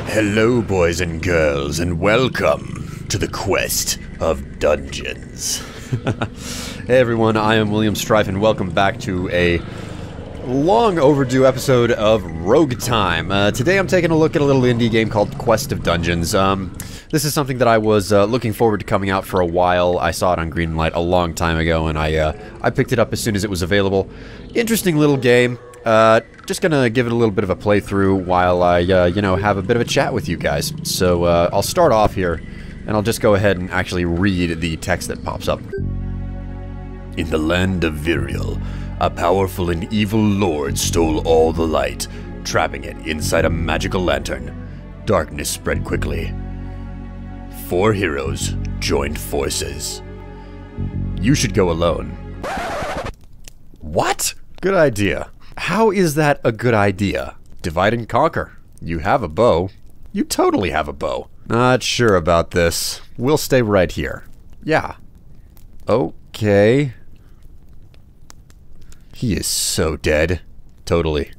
Hello, boys and girls, and welcome to the quest of dungeons. Hey everyone, I am William Strife, and welcome back to a long overdue episode of Rogue Time. Today I'm taking a look at a little indie game called Quest of Dungeons. This is something that I was looking forward to coming out for a while. I saw it on Greenlight a long time ago, and I picked it up as soon as it was available. Interesting little game. Just gonna give it a little bit of a playthrough while I, you know, have a bit of a chat with you guys. So, I'll start off here, and I'll just go ahead and actually read the text that pops up. In the land of Virial, a powerful and evil lord stole all the light, trapping it inside a magical lantern. Darkness spread quickly. 4 heroes joined forces. You should go alone. What? Good idea. How is that a good idea? Divide and conquer. You have a bow. You totally have a bow. Not sure about this. We'll stay right here. Yeah. Okay. He is so dead. Totally.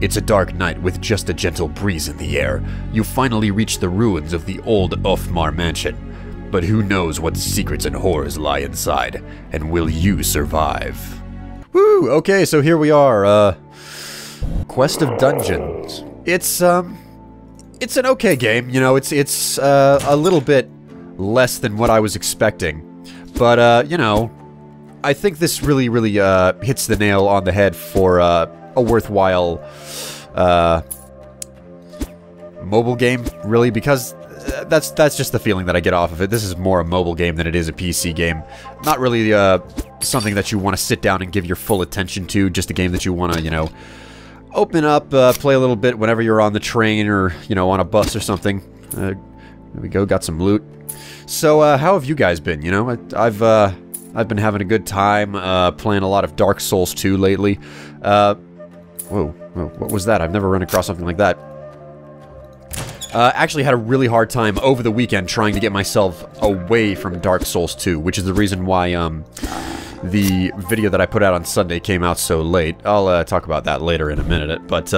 It's a dark night with just a gentle breeze in the air. You finally reach the ruins of the old Ofmar mansion. But who knows what secrets and horrors lie inside, and will you survive? Woo! Okay, so here we are, Quest of Dungeons. It's an okay game, you know, it's a little bit less than what I was expecting. But, you know, I think this really hits the nail on the head for, a worthwhile, mobile game, really, because that's just the feeling that I get off of it. This is more a mobile game than it is a PC game. Not really, something that you want to sit down and give your full attention to, just a game that you want to, you know, open up, play a little bit whenever you're on the train or, you know, on a bus or something. There we go, got some loot. So, how have you guys been? You know, I've been having a good time, playing a lot of Dark Souls 2 lately. Whoa, what was that? I've never run across something like that. Actually had a really hard time over the weekend trying to get myself away from Dark Souls 2, which is the reason why, the video that I put out on Sunday came out so late. I'll, talk about that later in a minute, but,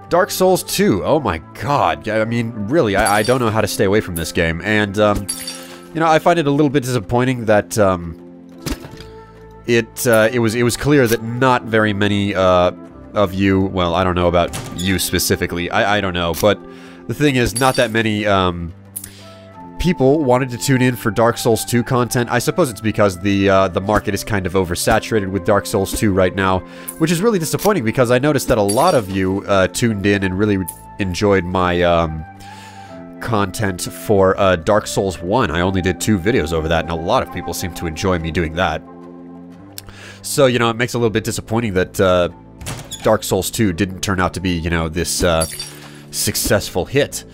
Dark Souls 2, oh my god, I mean, really, I don't know how to stay away from this game, and, you know, I find it a little bit disappointing that, it was clear that not very many, of you, well, I don't know about you specifically, I don't know, but the thing is, not that many, people wanted to tune in for Dark Souls 2 content. I suppose it's because the market is kind of oversaturated with Dark Souls 2 right now, which is really disappointing because I noticed that a lot of you tuned in and really enjoyed my content for Dark Souls 1. I only did 2 videos over that, and a lot of people seem to enjoy me doing that. So, you know, it makes it a little bit disappointing that Dark Souls 2 didn't turn out to be, you know, this successful hit.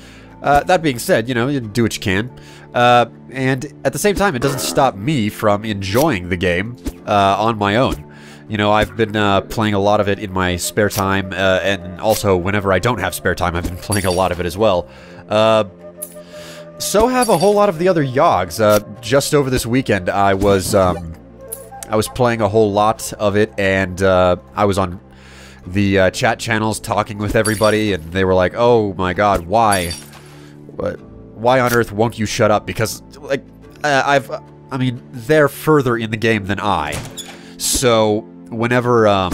That being said, you know, you do what you can. And at the same time, it doesn't stop me from enjoying the game on my own. You know, I've been playing a lot of it in my spare time, and also whenever I don't have spare time, I've been playing a lot of it as well. So have a whole lot of the other Yogs. Just over this weekend, I was playing a whole lot of it, and I was on the chat channels talking with everybody, and they were like, "Oh my god, why? Why on earth won't you shut up?" Because, like, I mean, they're further in the game than I. So, whenever I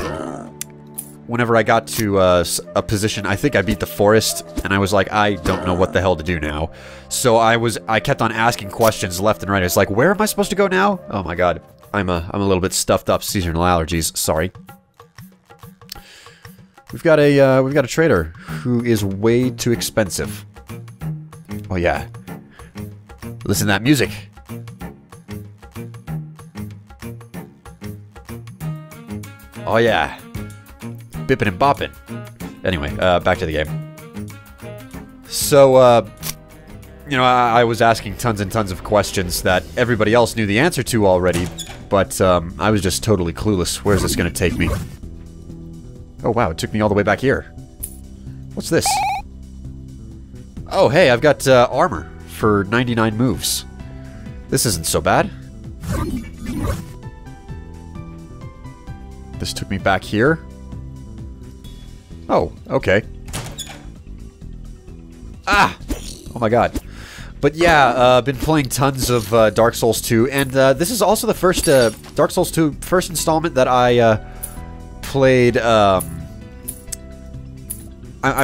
got to a position, I think I beat the forest, and I was like, I don't know what the hell to do now. So I kept on asking questions left and right. I was like, where am I supposed to go now? Oh my god. I'm a little bit stuffed up, seasonal allergies, sorry. We've got a trader who is way too expensive. Oh yeah. Listen to that music. Oh yeah. Bippin' and boppin'. Anyway, back to the game. So, you know, I was asking tons and tons of questions that everybody else knew the answer to already, but, I was just totally clueless. Where's this gonna take me? Oh wow, it took me all the way back here. What's this? Oh hey, I've got armor for 99 moves. This isn't so bad. This took me back here. Oh, okay. Ah! Oh my god. But yeah, been playing tons of Dark Souls 2, and this is also the first Dark Souls 2 first installment that I played. I'm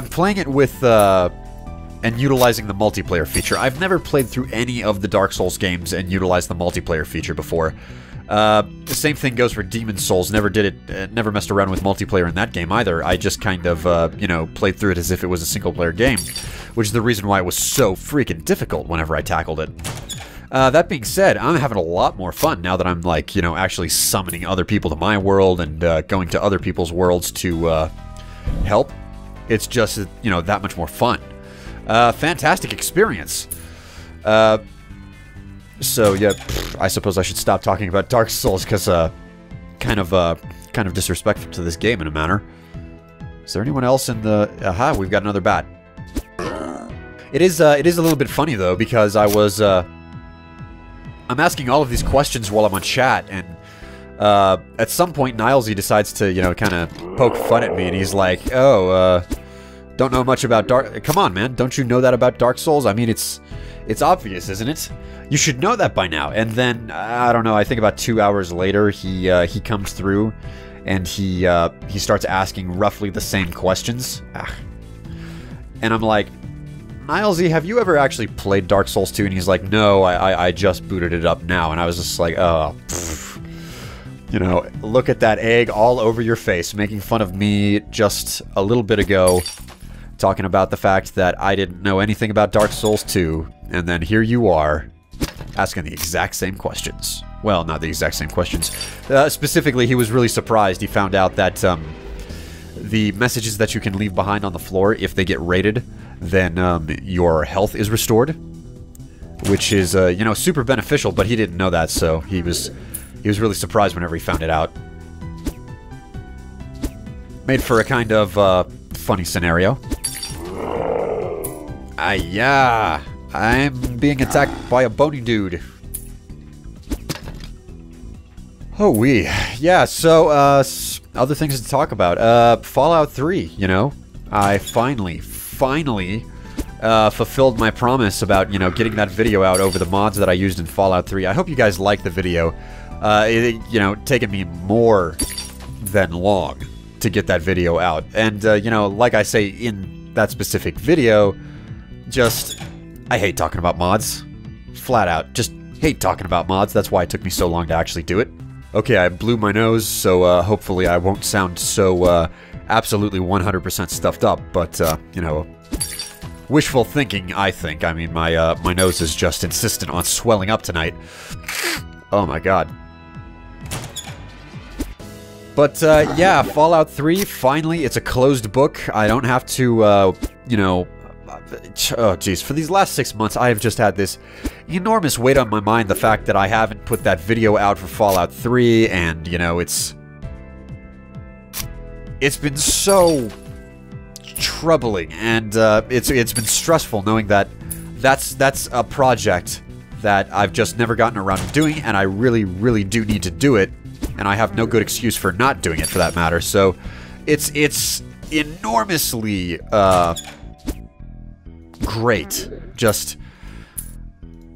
playing it with and utilizing the multiplayer feature. I've never played through any of the Dark Souls games and utilized the multiplayer feature before. The same thing goes for Demon's Souls. Never did it. Never messed around with multiplayer in that game either. I just kind of, you know, played through it as if it was a single-player game, which is the reason why it was so freaking difficult whenever I tackled it. That being said, I'm having a lot more fun now that I'm, like, you know, actually summoning other people to my world and going to other people's worlds to help. It's just, you know, that much more fun. Fantastic experience. So yeah, I suppose I should stop talking about Dark Souls because kind of disrespectful to this game in a manner. Is there anyone else in the? Aha, we've got another bat. It is a little bit funny though because I was I'm asking all of these questions while I'm on chat, and at some point Nilesy decides to, you know, kind of poke fun at me, and he's like, "Oh, don't know much about Dark. Come on, man, don't you know that about Dark Souls? I mean, it's obvious, isn't it? You should know that by now." And then I don't know. I think about 2 hours later, he comes through, and he starts asking roughly the same questions. And I'm like, "Nilesy, have you ever actually played Dark Souls 2? And he's like, "No, I just booted it up now." And I was just like, "Oh, pfft. You know, look at that egg all over your face, making fun of me just a little bit ago." Talking about the fact that I didn't know anything about Dark Souls 2, and then here you are, asking the exact same questions. Well, not the exact same questions. Specifically, he was really surprised. He found out that the messages that you can leave behind on the floor, if they get raided, then your health is restored, which is, you know, super beneficial, but he didn't know that, so he was really surprised whenever he found it out. Made for a kind of funny scenario. Yeah, I'm being attacked by a bony dude. Oh, yeah, so, other things to talk about. Fallout 3, you know. I finally fulfilled my promise about, you know, getting that video out over the mods that I used in Fallout 3. I hope you guys liked the video. You know, taken me more than long to get that video out. And, you know, like I say in that specific video, I hate talking about mods. Flat out. Just hate talking about mods. That's why it took me so long to actually do it. Okay, I blew my nose, so hopefully I won't sound so absolutely 100% stuffed up, but, you know, wishful thinking, I think. I mean, my nose is just insistent on swelling up tonight. Oh my god. But, yeah, Fallout 3, finally, it's a closed book. I don't have to, you know... Oh, jeez. For these last 6 months, I have just had this enormous weight on my mind, the fact that I haven't put that video out for Fallout 3, and, you know, it's been so troubling, and, it's been stressful knowing that that's a project that I've just never gotten around to doing, and I really, really do need to do it, and I have no good excuse for not doing it, for that matter, so it's enormously, great. Just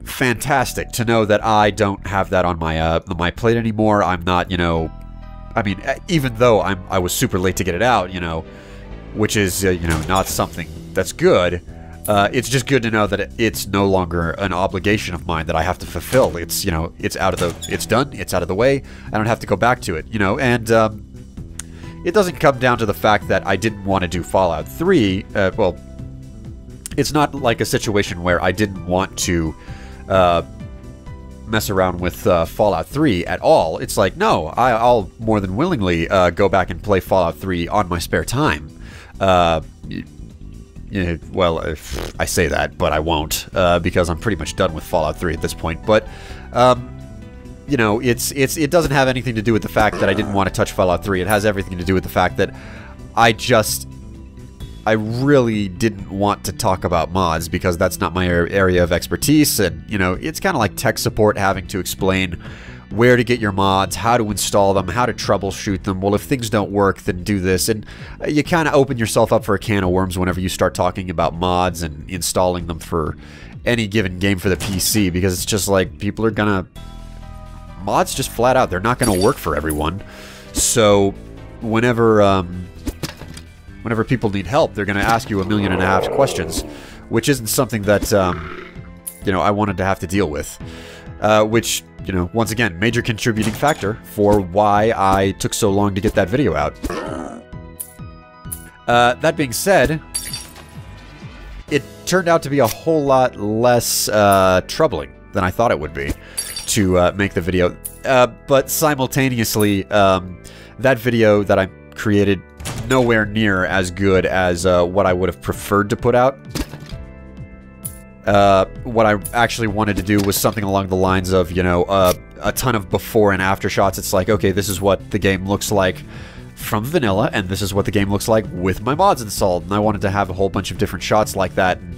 fantastic to know that I don't have that on my plate anymore. I'm not, you know, I mean, even though I was super late to get it out, you know, which is, you know, not something that's good. It's just good to know that it's no longer an obligation of mine that I have to fulfill. It's, you know, it's done, it's out of the way. I don't have to go back to it, you know, and it doesn't come down to the fact that I didn't want to do Fallout 3. Well, it's not like a situation where I didn't want to mess around with Fallout 3 at all. It's like, no, I'll more than willingly go back and play Fallout 3 on my spare time. Well, I say that, but I won't, because I'm pretty much done with Fallout 3 at this point. But, you know, it doesn't have anything to do with the fact that I didn't want to touch Fallout 3. It has everything to do with the fact that I really didn't want to talk about mods because that's not my area of expertise, and, you know, it's kind of like tech support having to explain where to get your mods, how to install them, how to troubleshoot them. Well, if things don't work, then do this. And you kind of open yourself up for a can of worms whenever you start talking about mods and installing them for any given game for the PC, because it's just like people are gonna... Mods just flat out, they're not gonna work for everyone. So whenever whenever people need help, they're gonna ask you 1.5 million questions, which isn't something that you know, I wanted to have to deal with. Which, you know, once again, major contributing factor for why I took so long to get that video out. That being said, it turned out to be a whole lot less troubling than I thought it would be to make the video. But simultaneously, that video that I created, nowhere near as good as what I would have preferred to put out. What I actually wanted to do was something along the lines of, you know, a ton of before and after shots. It's like, okay, this is what the game looks like from vanilla, and this is what the game looks like with my mods installed. And I wanted to have a whole bunch of different shots like that, and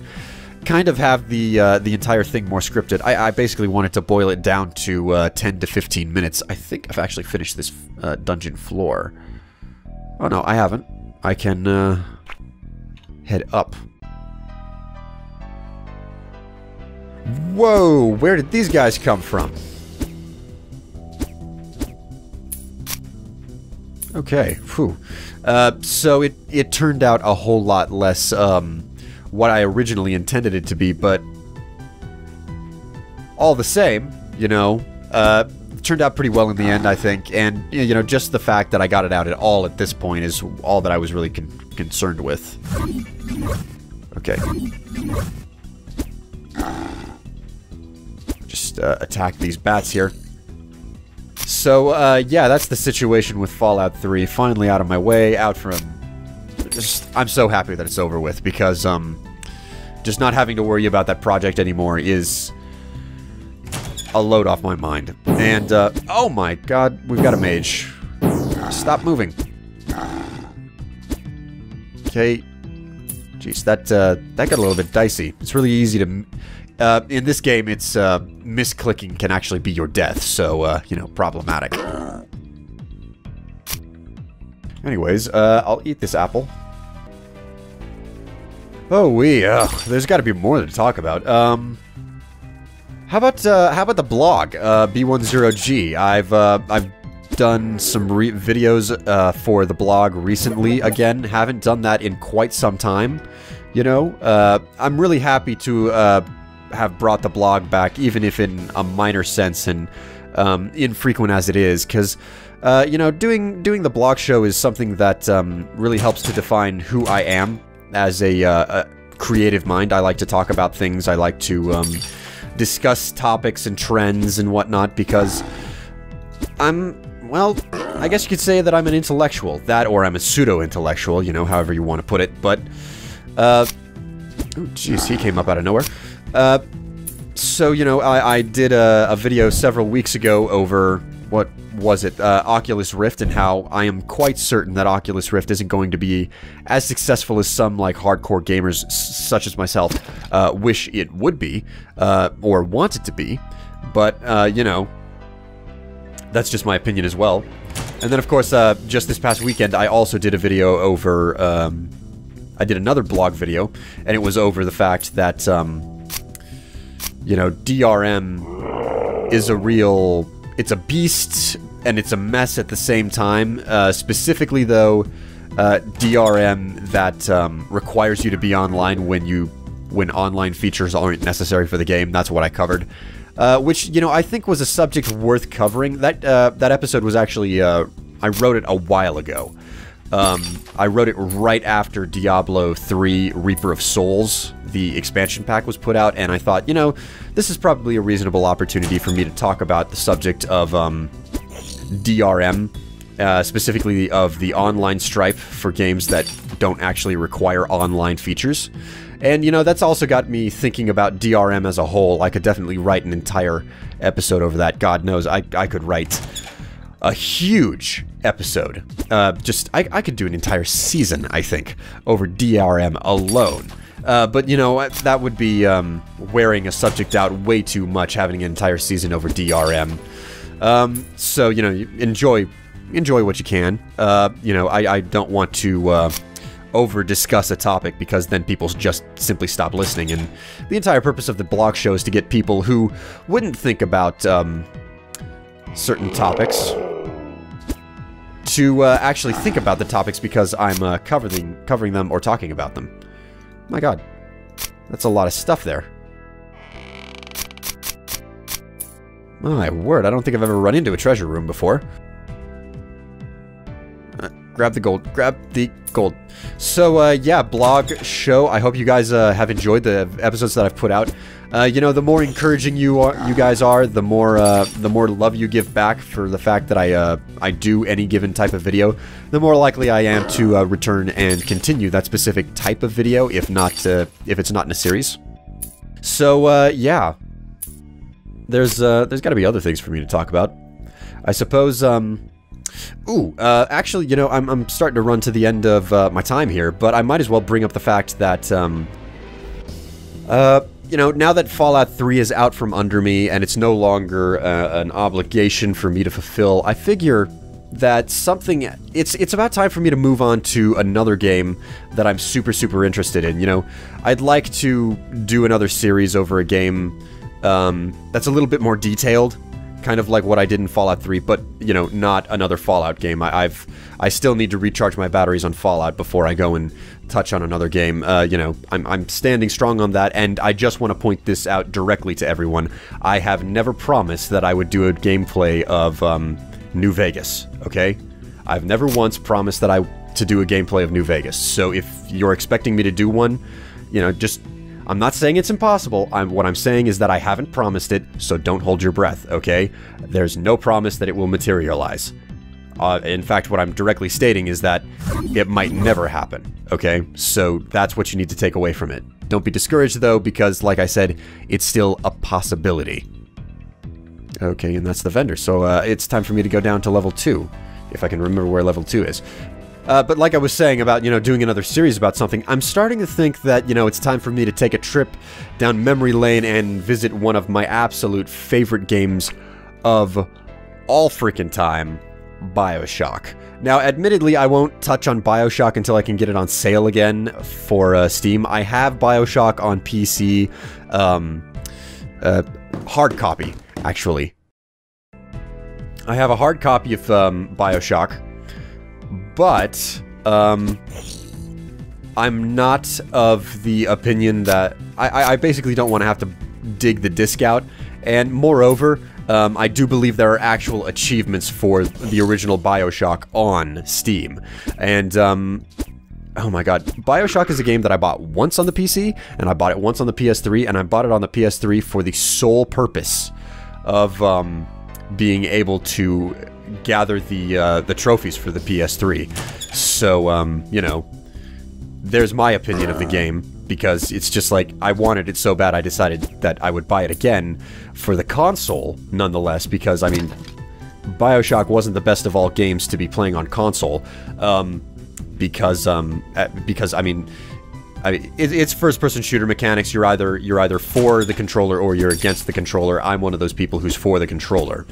kind of have the entire thing more scripted. I basically wanted to boil it down to 10 to 15 minutes. I think I've actually finished this dungeon floor. Oh no, I haven't. I can head up. Whoa, where did these guys come from? Okay, phew. So it turned out a whole lot less what I originally intended it to be, but all the same, you know, it turned out pretty well in the end, I think, and, you know, just the fact that I got it out at all at this point is all that I was really concerned with. Okay. Just attack these bats here. So, yeah, that's the situation with Fallout 3. Finally out of my way, out from... I'm so happy that it's over with, because, just not having to worry about that project anymore is a load off my mind. And, oh my god, we've got a mage. Stop moving. Okay. Jeez, that got a little bit dicey. It's really easy to... in this game, it's, misclicking can actually be your death, so, you know, problematic. Anyways, I'll eat this apple. Oh, there's gotta be more to talk about. How about the blog, B10G? I've done some videos, for the blog recently. Again, haven't done that in quite some time, you know? I'm really happy to, have brought the blog back, even if in a minor sense and infrequent as it is, because you know, doing the blog show is something that really helps to define who I am as a creative mind. I like to talk about things. I like to discuss topics and trends and whatnot, because well, I guess you could say that I'm an intellectual. That, or I'm a pseudo-intellectual, you know, however you want to put it. But oh jeez, he came up out of nowhere. So, you know, I did a video several weeks ago over, what was it, Oculus Rift, and how I am quite certain that Oculus Rift isn't going to be as successful as some, like, hardcore gamers such as myself wish it would be, or want it to be. But, you know, that's just my opinion as well. And then, of course, just this past weekend, I also did a video over, I did another blog video, and it was over the fact that, you know, DRM is a real... It's a beast, and it's a mess at the same time. Specifically, though, DRM that requires you to be online when online features aren't necessary for the game. That's what I covered. Which, you know, I think was a subject worth covering. That episode was actually... I wrote it a while ago. I wrote it right after Diablo 3 Reaper of Souls, the expansion pack, was put out, and I thought, you know, this is probably a reasonable opportunity for me to talk about the subject of DRM, specifically of the online Strife for games that don't actually require online features. And, you know, that's also got me thinking about DRM as a whole. I could definitely write an entire episode over that. God knows, I could write a huge episode. I could do an entire season, I think, over DRM alone. But, you know, that would be wearing a subject out way too much, having an entire season over DRM. So, you know, enjoy what you can. You know, I don't want to over-discuss a topic because then people just simply stop listening, and the entire purpose of the blog show is to get people who wouldn't think about certain topics to actually think about the topics because I'm covering them or talking about them. My god, that's a lot of stuff there. My word, I don't think I've ever run into a treasure room before. Grab the gold. Grab the gold. So, yeah, blog show. I hope you guys have enjoyed the episodes that I've put out. You know, the more encouraging you guys are, the more love you give back for the fact that I do any given type of video, the more likely I am to return and continue that specific type of video, if it's not in a series. So, yeah. There's got to be other things for me to talk about. I suppose, actually, you know, I'm starting to run to the end of my time here, but I might as well bring up the fact that, you know, now that Fallout 3 is out from under me and it's no longer an obligation for me to fulfill, I figure that it's about time for me to move on to another game that I'm super interested in. You know, I'd like to do another series over a game that's a little bit more detailed, kind of like what I did in Fallout 3, but, you know, not another Fallout game. I still need to recharge my batteries on Fallout before I go and touch on another game. You know, I'm standing strong on that, and I just want to point this out directly to everyone. I have never promised that I would do a gameplay of New Vegas, okay? I've never once promised that to do a gameplay of New Vegas, so if you're expecting me to do one, you know, just... I'm not saying it's impossible. What I'm saying is that I haven't promised it, so don't hold your breath, okay? There's no promise that it will materialize. In fact, what I'm directly stating is that it might never happen, okay? So that's what you need to take away from it. Don't be discouraged, though, because, like I said, it's still a possibility. Okay, and that's the vendor. So it's time for me to go down to level 2, if I can remember where level 2 is. But like I was saying about, you know, doing another series about something, I'm starting to think that, you know, it's time for me to take a trip down memory lane and visit one of my absolute favorite games of all freaking time, BioShock. Now, admittedly, I won't touch on BioShock until I can get it on sale again for Steam. I have BioShock on PC, hard copy, actually. I have a hard copy of BioShock. But, I'm not of the opinion that... I basically don't want to have to dig the disc out, and moreover, I do believe there are actual achievements for the original BioShock on Steam. And, oh my god, BioShock is a game that I bought once on the PC, and I bought it once on the PS3, and I bought it on the PS3 for the sole purpose of, being able to gather the trophies for the PS3. So, you know, there's my opinion of the game, because it's just like, I wanted it so bad I decided that I would buy it again for the console, nonetheless, because, I mean, BioShock wasn't the best of all games to be playing on console, because, I mean, it's first-person shooter mechanics. You're either for the controller or you're against the controller. I'm one of those people who's for the controller.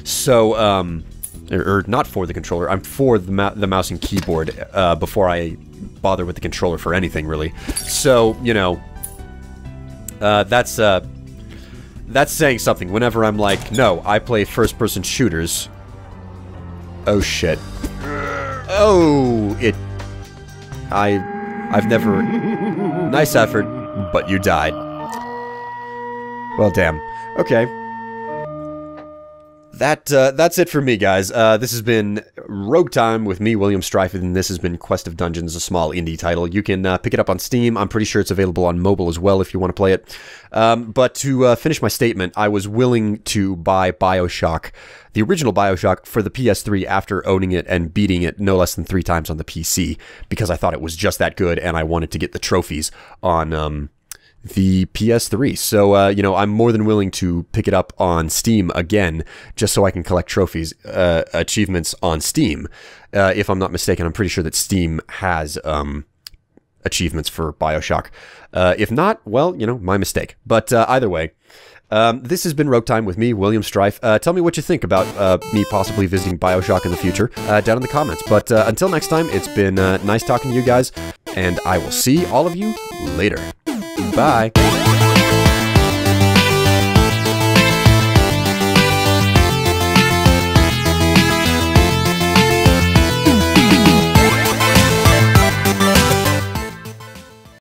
So, or not for the controller, I'm for the mouse and keyboard before I bother with the controller for anything, really. So, you know, that's saying something. Whenever I'm like, no, I play first-person shooters. Oh, shit. Oh, I've never... Nice effort, but you died. Well, damn. Okay. That's it for me, guys. This has been Rogue Time with me, William Strife, and this has been Quest of Dungeons, a small indie title. You can pick it up on Steam. I'm pretty sure it's available on mobile as well if you want to play it. But to finish my statement, I was willing to buy BioShock, the original BioShock, for the PS3 after owning it and beating it no less than 3 times on the PC, because I thought it was just that good and I wanted to get the trophies on the PS3. So, you know, I'm more than willing to pick it up on Steam again, just so I can collect trophies, achievements on Steam. If I'm not mistaken, I'm pretty sure that Steam has achievements for BioShock. If not, well, you know, my mistake. But either way, This has been Rogue Time with me, William Strife. Tell me what you think about me possibly visiting Bioshock in the future down in the comments. But until next time, it's been nice talking to you guys, and I will see all of you later. Bye.